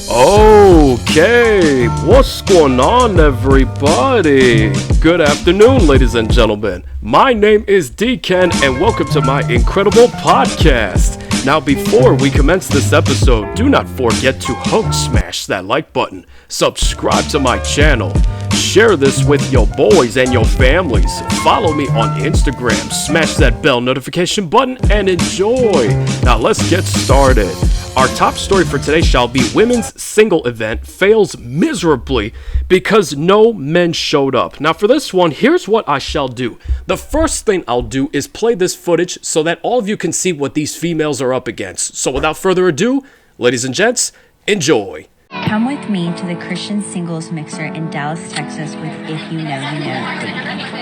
Okay, what's going on, everybody? Good afternoon, ladies and gentlemen. My name is DKEN, and welcome to my incredible podcast. Now, before we commence this episode, do not forget to smash that like button, subscribe to my channel, share this with your boys and your families, follow me on Instagram, smash that bell notification button, and enjoy. Now, let's get started. Our top story for today shall be women's single event fails miserably because no men showed up. Now for this one, here's what I shall do. The first thing I'll do is play this footage so that all of you can see what these females are up against. So without further ado, ladies and gents, enjoy. Come with me to the Christian Singles Mixer in Dallas, Texas with If You Know, You Know.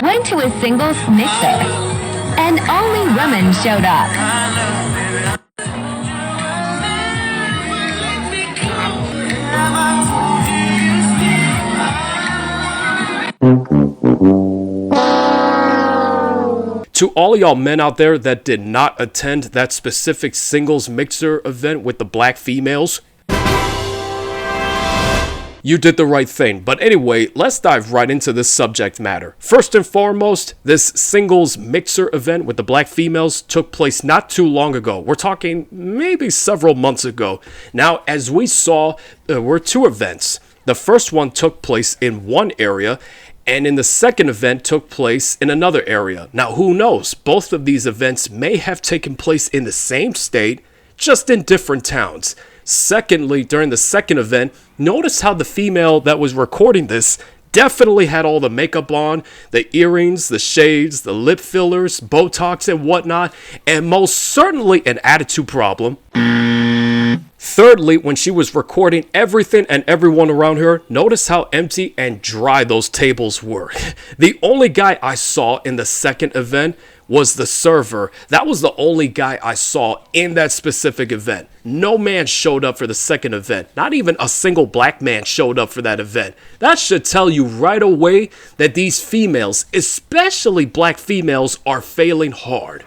Went to a singles mixer, and only women showed up. To all of y'all men out there that did not attend that specific singles mixer event with the black females, you did the right thing. But anyway, let's dive right into this subject matter. First and foremost, this singles mixer event with the black females took place not too long ago. We're talking maybe several months ago. Now, as we saw, there were two events. The first one took place in one area, and in the second event took place in another area. Now, who knows? Both of these events may have taken place in the same state, just in different towns. Secondly, during the second event, notice how the female that was recording this definitely had all the makeup on, the earrings, the shades, the lip fillers, Botox and whatnot, and most certainly an attitude problem. Thirdly, when she was recording everything and everyone around her, notice how empty and dry those tables were. The only guy I saw in the second event was the server. That was the only guy I saw in that specific event. No man showed up for the second event. Not even a single black man showed up for that event. That should tell you right away that these females, especially black females, are failing hard.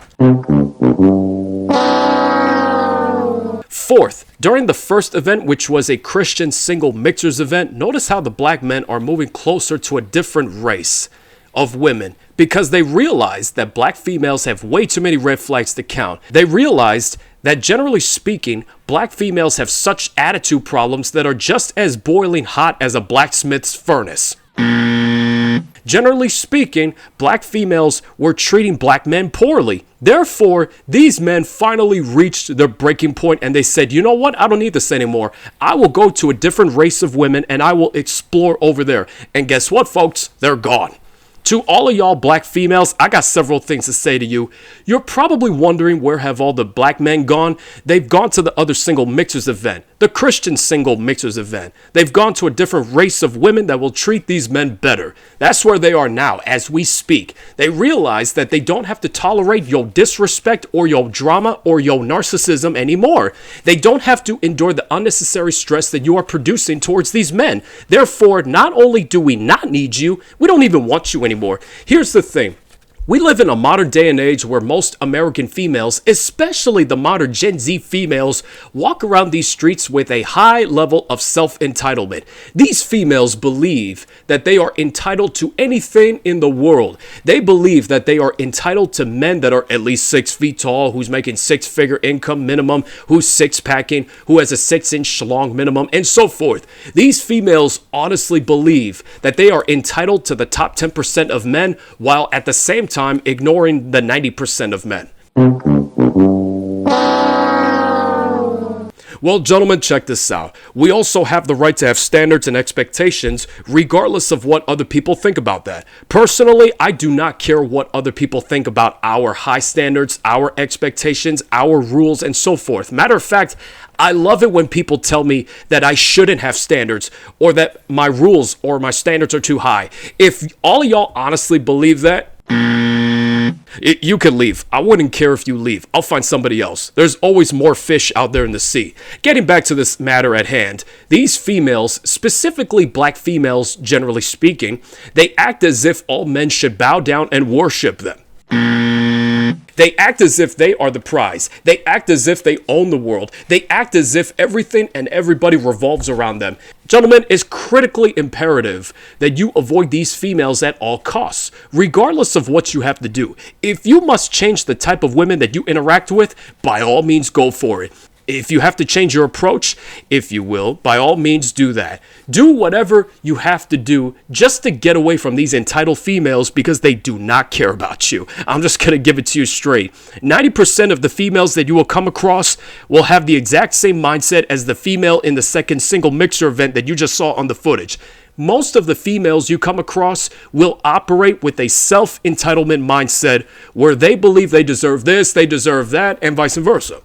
Fourth, during the first event, which was a Christian single mixers event, notice how the black men are moving closer to a different race of women because they realized that black females have way too many red flags to count. They realized that generally speaking, black females have such attitude problems that are just as boiling hot as a blacksmith's furnace. Generally speaking, black females were treating black men poorly. Therefore, these men finally reached their breaking point and they said, you know what? I don't need this anymore. I will go to a different race of women and I will explore over there. And guess what, folks? They're gone. To all of y'all black females, I got several things to say to you. You're probably wondering where have all the black men gone? They've gone to the other single mixers event, the Christian single mixers event. They've gone to a different race of women that will treat these men better. That's where they are now as we speak. They realize that they don't have to tolerate your disrespect or your drama or your narcissism anymore. They don't have to endure the unnecessary stress that you are producing towards these men. Therefore, not only do we not need you, we don't even want you anymore. Here's the thing. We live in a modern day and age where most American females, especially the modern Gen Z females, walk around these streets with a high level of self-entitlement. These females believe that they are entitled to anything in the world. They believe that they are entitled to men that are at least 6 feet tall, who's making 6-figure income minimum, who's six-packing, who has a 6-inch schlong minimum, and so forth. These females honestly believe that they are entitled to the top 10% of men, while at the same time ignoring the 90% of men. Well, gentlemen, check this out. We also have the right to have standards and expectations regardless of what other people think about that. Personally, I do not care what other people think about our high standards, our expectations, our rules, and so forth. Matter of fact, I love it when people tell me that I shouldn't have standards or that my rules or my standards are too high. If all of y'all honestly believe that, You can leave. I wouldn't care if you leave. I'll find somebody else. There's always more fish out there in the sea. Getting back to this matter at hand, these females, specifically black females generally speaking, they act as if all men should bow down and worship them. They act as if they are the prize. They act as if they own the world. They act as if everything and everybody revolves around them. Gentlemen, it's critically imperative that you avoid these females at all costs, regardless of what you have to do. If you must change the type of women that you interact with, by all means go for it. If you have to change your approach, if you will, by all means do that. Do whatever you have to do just to get away from these entitled females because they do not care about you. I'm just going to give it to you straight. 90% of the females that you will come across will have the exact same mindset as the female in the second single mixer event that you just saw on the footage. Most of the females you come across will operate with a self-entitlement mindset where they believe they deserve this, they deserve that, and vice versa.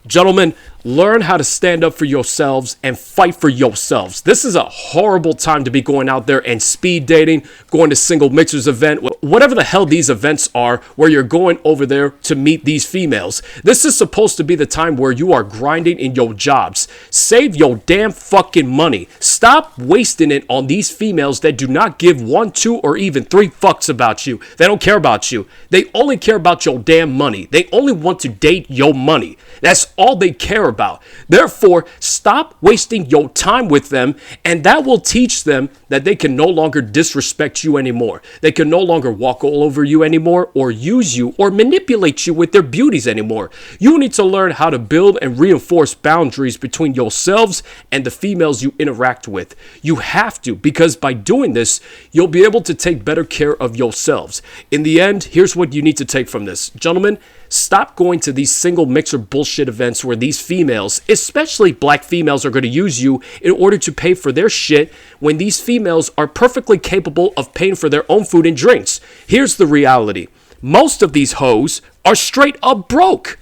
Gentlemen, learn how to stand up for yourselves and fight for yourselves. This is a horrible time to be going out there and speed dating, going to single mixers event, whatever the hell these events are where you're going over there to meet these females. This is supposed to be the time where you are grinding in your jobs. Save your damn fucking money. Stop wasting it on these females that do not give 1, 2, or even 3 fucks about you. They don't care about you. They only care about your damn money. They only want to date your money. That's all they care about. Therefore, stop wasting your time with them, and that will teach them that they can no longer disrespect you anymore. They can no longer walk all over you anymore, or use you, or manipulate you with their beauties anymore. You need to learn how to build and reinforce boundaries between yourselves and the females you interact with. You have to, because by doing this, you'll be able to take better care of yourselves. In the end, here's what you need to take from this. Gentlemen, stop going to these single mixer bullshit events where these females, especially black females, are going to use you in order to pay for their shit when these females are perfectly capable of paying for their own food and drinks. Here's the reality. Most of these hoes are straight up broke.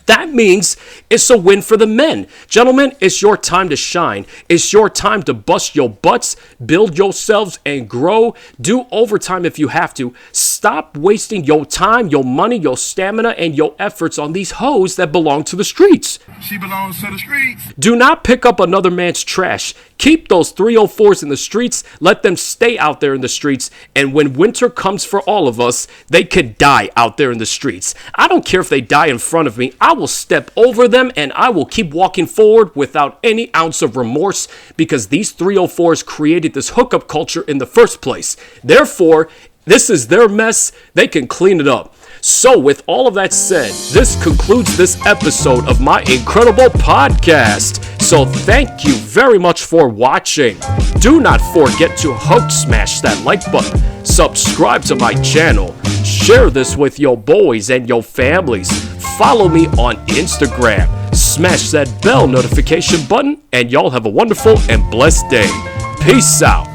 That means it's a win for the men. Gentlemen, it's your time to shine. It's your time to bust your butts, build yourselves, and grow. Do overtime if you have to. Stop wasting your time, your money, your stamina, and your efforts on these hoes that belong to the streets. She belongs to the streets. Do not pick up another man's trash. Keep those 304s in the streets. Let them stay out there in the streets. And when winter comes for all of us, they could die out there in the streets. I don't care if they die in front of me. I will step over them and I will keep walking forward without any ounce of remorse because these 304s created this hookup culture in the first place. Therefore, this is their mess. They can clean it up. So with all of that said, this concludes this episode of my incredible podcast. So thank you very much for watching. Do not forget to smash that like button, subscribe to my channel, share this with your boys and your families, follow me on Instagram, smash that bell notification button, and y'all have a wonderful and blessed day. Peace out.